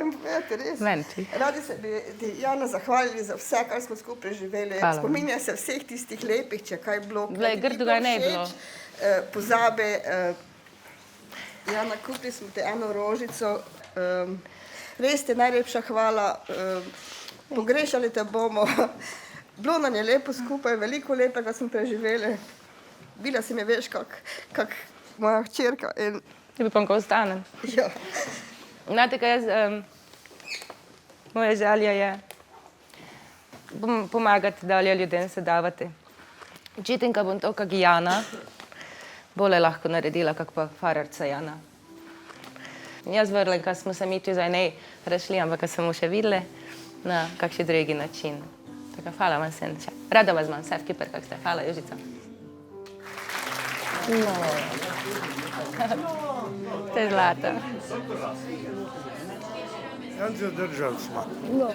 rabim povedati, res. Menči. Radi se bi ti, Jana, zahvalili za vse, kar smo skupaj živeli. Hvala. Spominja se vseh tistih lepih, če kaj bilo. Glej, grdo ga ne bilo. Pozabe. Jana, kupili smo te eno rožico. Res ti najlepša hvala. Pogrešali te bomo. Bilo nam je lepo skupaj, veliko lepega smo preživeli. Bila si mi, veš, kak moja hčerka. Ti bi pa ko ostanem. Ja. Znate, kaj moja želja je pomagati dalje ljudem, se davati. Učitenka bom to, kak Jana, bolje lahko naredila, kak pa fararca Jana. Jaz vrlim, kad smo se mi tu zdaj ne rešli, ampak kad smo še videli na kakšen drugi način. Tako, hvala vam senče. Rada vas imam, vse v Kiper, kak ste. Hvala, Jožica. No. To je zlato. Ja, zadržali smo. No.